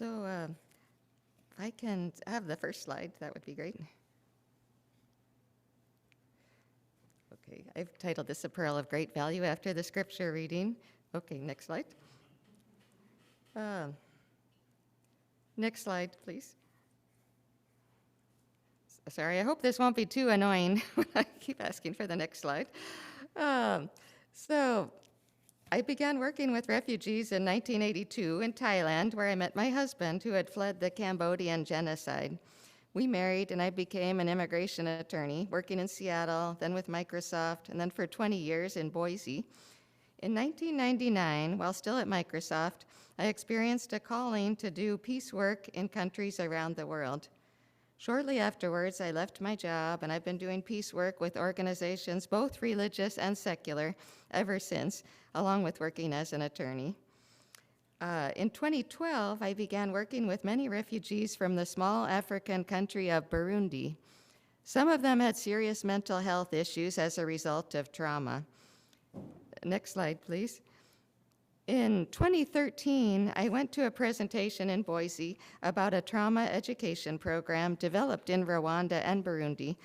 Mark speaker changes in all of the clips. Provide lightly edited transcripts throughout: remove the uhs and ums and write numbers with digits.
Speaker 1: If I can have the first slide, that would be great. Okay, I've titled this A Pearl of Great Value after the scripture reading. Okay, next slide. Next slide, please. Sorry, I hope this won't be too annoying when I keep asking for the next slide. So I began working with refugees in 1982 in Thailand, where I met my husband, who had fled the Cambodian genocide. We married, and I became an immigration attorney, working in Seattle, then with Microsoft, and then for 20 years in Boise. In 1999, while still at Microsoft, I experienced a calling to do peace work in countries around the world. Shortly afterwards, I left my job, and I've been doing peace work with organizations, both religious and secular, ever since, along with working as an attorney. In 2012, I began working with many refugees from the small African country of Burundi. Some of them had serious mental health issues as a result of trauma. Next slide, please. In 2013, I went to a presentation in Boise about a trauma education program developed in Rwanda and Burundi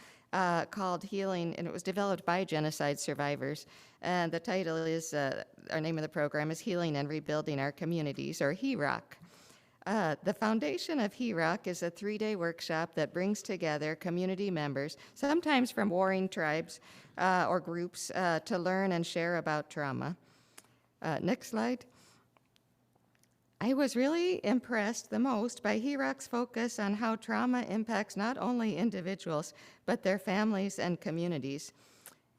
Speaker 1: called Healing, and it was developed by genocide survivors. And the title is, our name of the program is Healing and Rebuilding Our Communities, or HEROC. The foundation of HEROC is a 3-day workshop that brings together community members, sometimes from warring tribes or groups, to learn and share about trauma. Next slide. I was really impressed the most by HEROC's focus on how trauma impacts not only individuals, but their families and communities.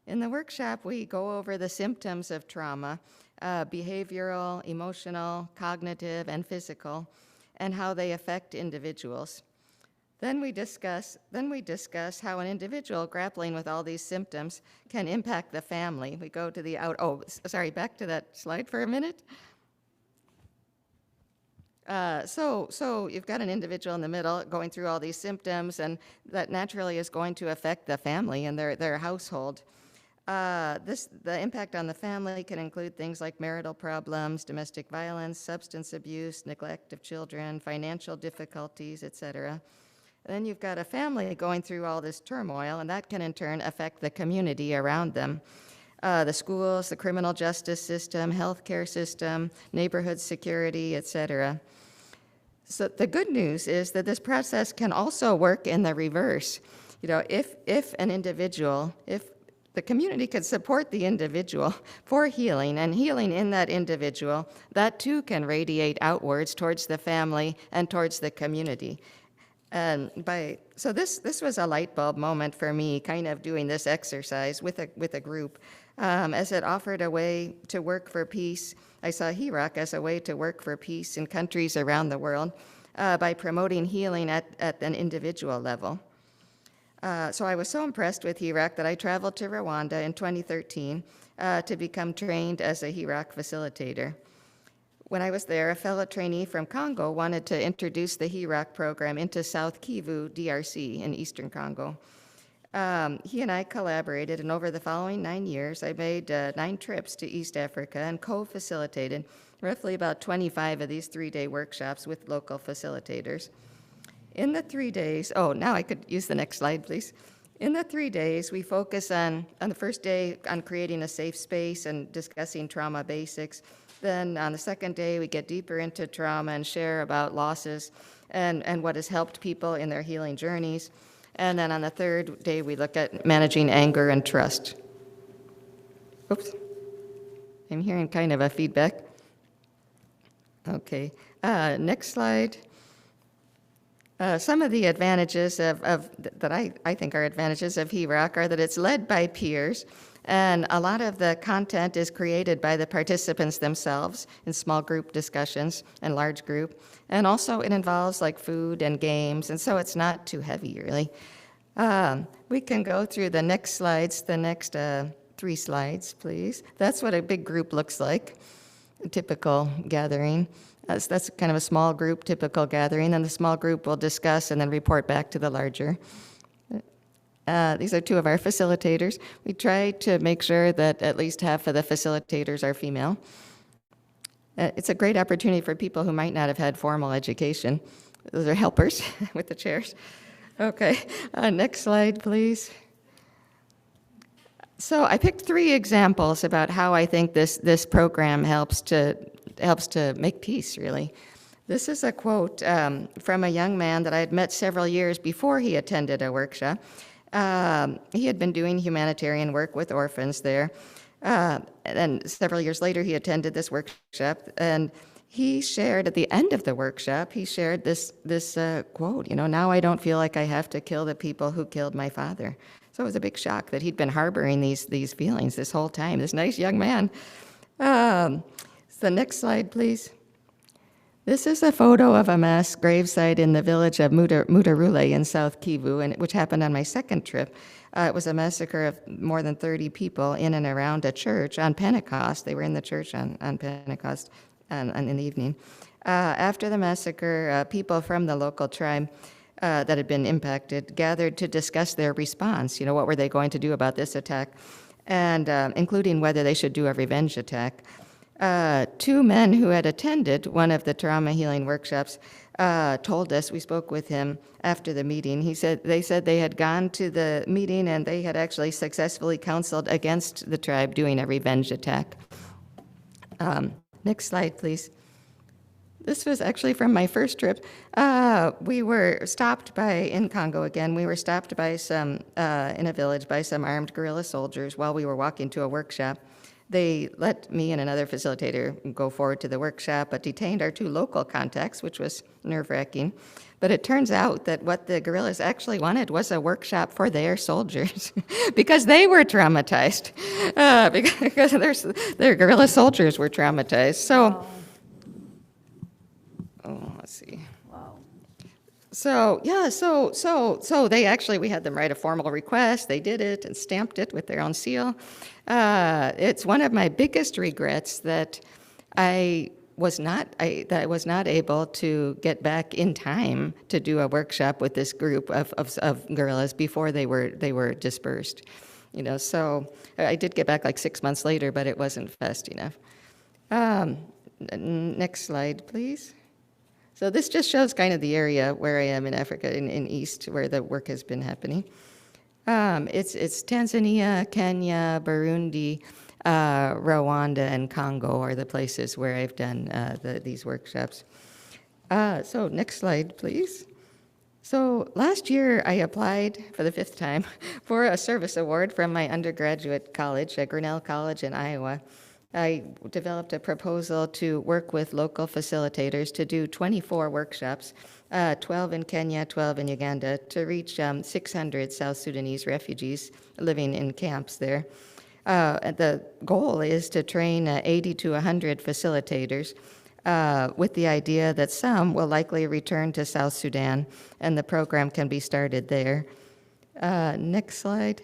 Speaker 1: In the workshop, we go over the symptoms of trauma, behavioral, emotional, cognitive, and physical, and how they affect individuals. Then we discuss how an individual grappling with all these symptoms can impact the family. We go to the back to that slide for a minute. So you've got an individual in the middle going through all these symptoms, and that naturally is going to affect the family and their household. The impact on the family can include things like marital problems, domestic violence, substance abuse, neglect of children, financial difficulties, etc. And then you've got a family going through all this turmoil, and that can in turn affect the community around them. The schools, the criminal justice system, healthcare system, neighborhood security, etc. So the good news is that this process can also work in the reverse. You know, if the community could support the individual for healing, and healing in that individual, that too can radiate outwards towards the family and towards the community. So this was a light bulb moment for me, kind of doing this exercise with a group, as it offered a way to work for peace. I saw HEROC as a way to work for peace in countries around the world by promoting healing at an individual level. So I was so impressed with HEROC that I traveled to Rwanda in 2013 to become trained as a HEROC facilitator. When I was there, a fellow trainee from Congo wanted to introduce the HEROC program into South Kivu, DRC, in eastern Congo. He and I collaborated, and over the following 9 years, I made 9 trips to East Africa and co-facilitated roughly about 25 of these 3-day workshops with local facilitators. In the 3 days, now I could use the next slide, please. In the 3 days, we focus on the first day on creating a safe space and discussing trauma basics. Then on the second day, we get deeper into trauma and share about losses and what has helped people in their healing journeys. And then on the third day, we look at managing anger and trust. Oops, I'm hearing kind of a feedback. Okay, next slide. Some of the advantages that I think are advantages of HEROC are that it's led by peers, and a lot of the content is created by the participants themselves in small group discussions and large group. And also it involves like food and games, and so it's not too heavy, really. We can go through the next slides, the next 3 slides, please. That's what a big group looks like, a typical gathering. That's kind of a small group, typical gathering, and the small group will discuss and then report back to the larger. These are 2 of our facilitators. We try to make sure that at least half of the facilitators are female. It's a great opportunity for people who might not have had formal education. Those are helpers with the chairs. Okay, next slide, please. So I picked 3 examples about how I think this program helps to make peace, really. This is a quote from a young man that I had met several years before he attended a workshop. He had been doing humanitarian work with orphans there. And several years later, he attended this workshop, and he shared at the end of the workshop, he shared this quote, now I don't feel like I have to kill the people who killed my father. So it was a big shock that he'd been harboring these feelings this whole time, this nice young man. The next slide, please. This is a photo of a mass gravesite in the village of Mutarule in South Kivu, which happened on my second trip. It was a massacre of more than 30 people in and around a church on Pentecost. They were in the church on Pentecost in the evening. After the massacre, people from the local tribe that had been impacted gathered to discuss their response. What were they going to do about this attack, and including whether they should do a revenge attack. 2 men who had attended one of the trauma healing workshops told us, we spoke with him after the meeting, they said they had gone to the meeting and they had actually successfully counseled against the tribe doing a revenge attack. Next slide, please. This was actually from my first trip. We were stopped in Congo again, we were stopped by in a village by some armed guerrilla soldiers while we were walking to a workshop. They let me and another facilitator go forward to the workshop, but detained our 2 local contacts, which was nerve-wracking. But it turns out that what the guerrillas actually wanted was a workshop for their soldiers because they were traumatized, because their guerrilla soldiers were traumatized. So, let's see. So yeah, so they actually, we had them write a formal request. They did it and stamped it with their own seal. It's one of my biggest regrets that I was not able to get back in time to do a workshop with this group of guerrillas before they were dispersed. So I did get back like 6 months later, but it wasn't fast enough. Next slide, please. So this just shows kind of the area where I am in Africa, in East, where the work has been happening. It's Tanzania, Kenya, Burundi, Rwanda, and Congo are the places where I've done these workshops. So next slide, please. So last year I applied for the 5th time for a service award from my undergraduate college at Grinnell College in Iowa. I developed a proposal to work with local facilitators to do 24 workshops, 12 in Kenya, 12 in Uganda, to reach 600 South Sudanese refugees living in camps there. The goal is to train 80 to 100 facilitators with the idea that some will likely return to South Sudan, and the program can be started there. Next slide.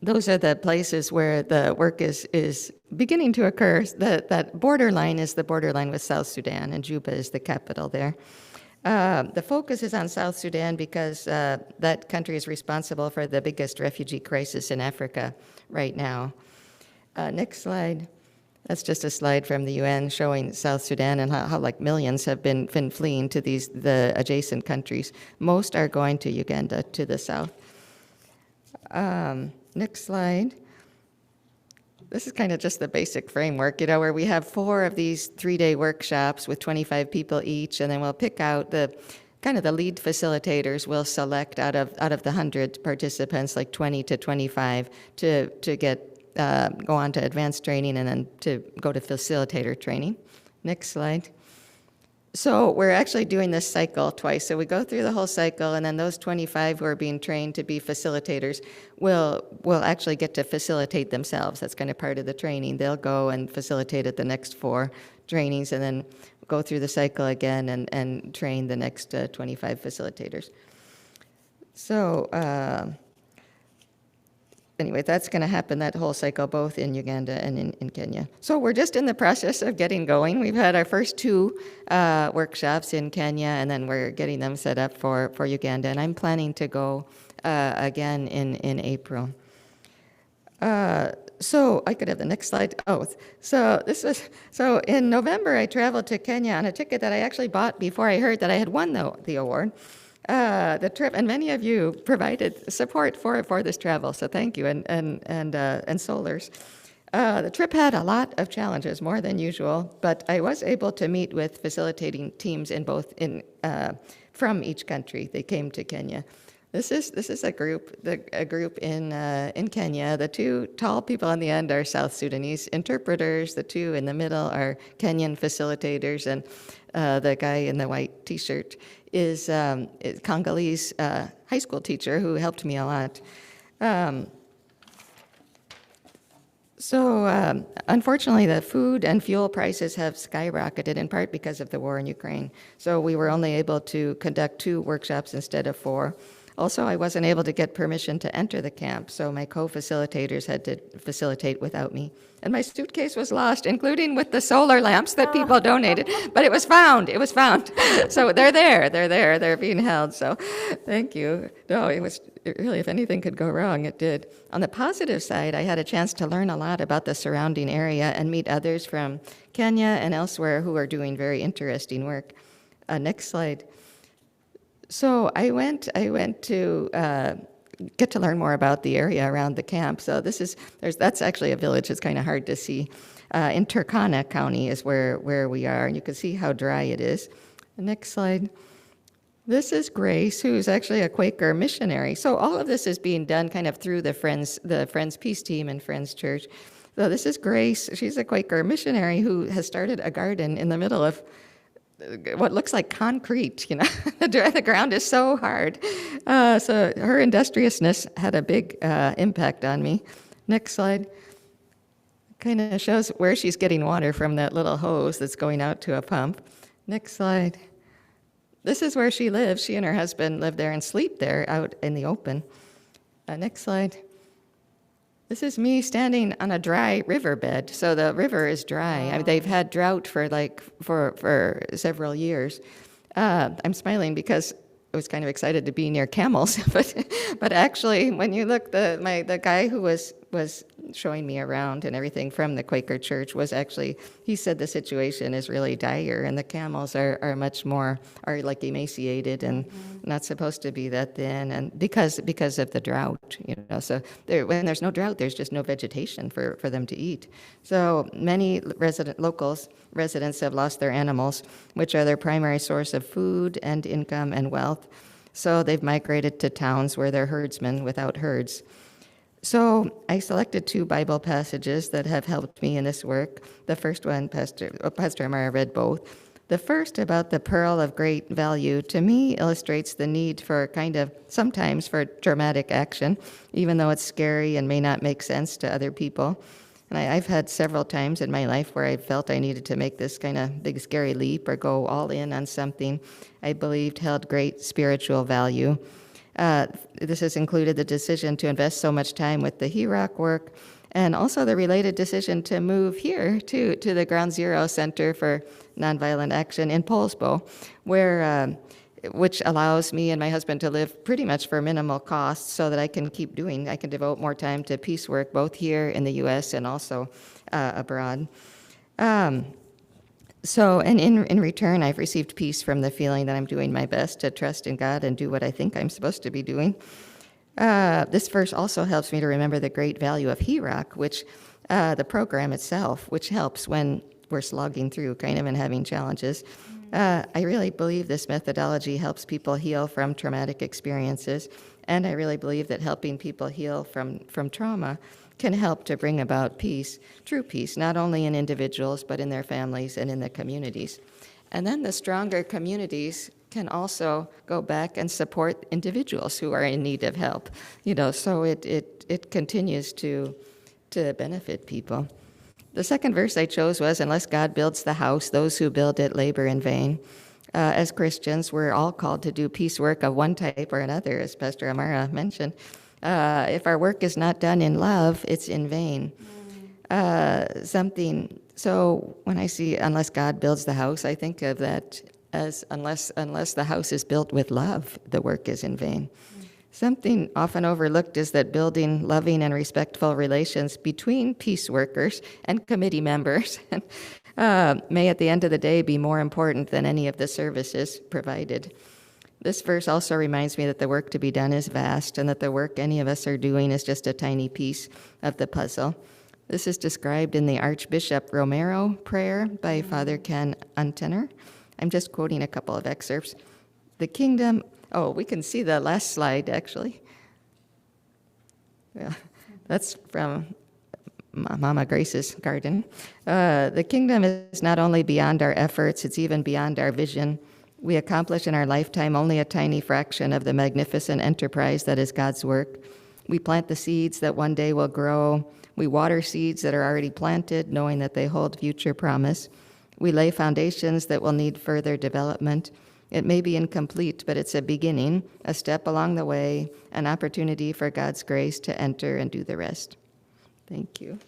Speaker 1: Those are the places where the work is beginning to occur. That borderline is the borderline with South Sudan, and Juba is the capital there. The focus is on South Sudan because that country is responsible for the biggest refugee crisis in Africa right now. Next slide. That's just a slide from the UN showing South Sudan and how like millions have been fleeing to the adjacent countries. Most are going to Uganda, to the south. Next slide. This is kind of just the basic framework, where we have 4 of these 3-day workshops with 25 people each, and then we'll pick out the lead facilitators. We'll select out of the 100 participants, like 20 to 25, to go on to advanced training and then to go to facilitator training. Next slide. So we're actually doing this cycle twice. So we go through the whole cycle, and then those 25 who are being trained to be facilitators will actually get to facilitate themselves. That's kind of part of the training. They'll go and facilitate at the next 4 trainings, and then go through the cycle again and train the next 25 facilitators. So anyway, that's going to happen, that whole cycle, both in Uganda and in Kenya. So we're just in the process of getting going. We've had our first 2 workshops in Kenya, and then we're getting them set up for Uganda. And I'm planning to go again in April. So I could have the next slide. Oh, so in November I traveled to Kenya on a ticket that I actually bought before I heard that I had won the award. The trip, and many of you provided support for this travel, so thank you, and Solars. The trip had a lot of challenges, more than usual, but I was able to meet with facilitating teams from each country. They came to Kenya. This is a group in Kenya. The two tall people on the end are South Sudanese interpreters. The two in the middle are Kenyan facilitators, and the guy in the white T-shirt is a Congolese high school teacher who helped me a lot. Unfortunately, the food and fuel prices have skyrocketed, in part because of the war in Ukraine. So we were only able to conduct 2 workshops instead of 4. Also, I wasn't able to get permission to enter the camp, so my co-facilitators had to facilitate without me. And my suitcase was lost, including with the solar lamps that people donated. But it was found. So they're there. They're being held. So thank you. No, really, if anything could go wrong, it did. On the positive side, I had a chance to learn a lot about the surrounding area and meet others from Kenya and elsewhere who are doing very interesting work. Next slide. So I went to get to learn more about the area around the camp. So that's actually a village. It's kind of hard to see. In Turkana County is where we are, and you can see how dry it is. The next slide. This is Grace, who's actually a Quaker missionary. So all of this is being done kind of through the Friends Peace Team and Friends Church. So this is Grace. She's a Quaker missionary who has started a garden in the middle of what looks like concrete, the ground is so hard. So her industriousness had a big impact on me. Next slide. Kind of shows where she's getting water from that little hose that's going out to a pump. Next slide. This is where she lives. She and her husband live there and sleep there out in the open. Next slide. This is me standing on a dry riverbed. So the river is dry. Wow. I mean, they've had drought for several years. I'm smiling because I was kind of excited to be near camels, but actually, when you look, the guy who was showing me around and everything from the Quaker Church he said the situation is really dire, and the camels are much more like emaciated and not supposed to be that thin, and because of the drought, So when there's no drought, there's just no vegetation for them to eat. So many residents have lost their animals, which are their primary source of food and income and wealth. So they've migrated to towns where they're herdsmen without herds. So I selected 2 Bible passages that have helped me in this work. The first one, Pastor Amara read both. The first, about the pearl of great value, to me illustrates the need for sometimes for dramatic action, even though it's scary and may not make sense to other people. And I've had several times in my life where I felt I needed to make this kind of big scary leap or go all in on something I believed held great spiritual value. This has included the decision to invest so much time with the HEROC work, and also the related decision to move here to the Ground Zero Center for Nonviolent Action in Poulsbo, which allows me and my husband to live pretty much for minimal cost, so that I can devote more time to peace work, both here in the U.S. and also abroad. In return, I've received peace from the feeling that I'm doing my best to trust in God and do what I think I'm supposed to be doing. This verse also helps me to remember the great value of HEROC, which the program itself, which helps when we're slogging through and having challenges. I really believe this methodology helps people heal from traumatic experiences, and I really believe that helping people heal from trauma can help to bring about peace, true peace, not only in individuals, but in their families and in the communities. And then the stronger communities can also go back and support individuals who are in need of help, so it continues to benefit people. The second verse I chose was, unless God builds the house, those who build it labor in vain. As Christians, we're all called to do peace work of one type or another, as Pastor Amara mentioned. If our work is not done in love, it's in vain. So when I see unless God builds the house, I think of that as unless the house is built with love, the work is in vain. Something often overlooked is that building loving and respectful relations between peace workers and committee members may at the end of the day be more important than any of the services provided. This verse also reminds me that the work to be done is vast and that the work any of us are doing is just a tiny piece of the puzzle. This is described in the Archbishop Romero prayer by Father Ken Untener. I'm just quoting a couple of excerpts. The kingdom, we can see the last slide actually. Yeah, that's from Mama Grace's garden. The kingdom is not only beyond our efforts, it's even beyond our vision. We accomplish in our lifetime only a tiny fraction of the magnificent enterprise that is God's work. We plant the seeds that one day will grow. We water seeds that are already planted, knowing that they hold future promise. We lay foundations that will need further development. It may be incomplete, but it's a beginning, a step along the way, an opportunity for God's grace to enter and do the rest. Thank you.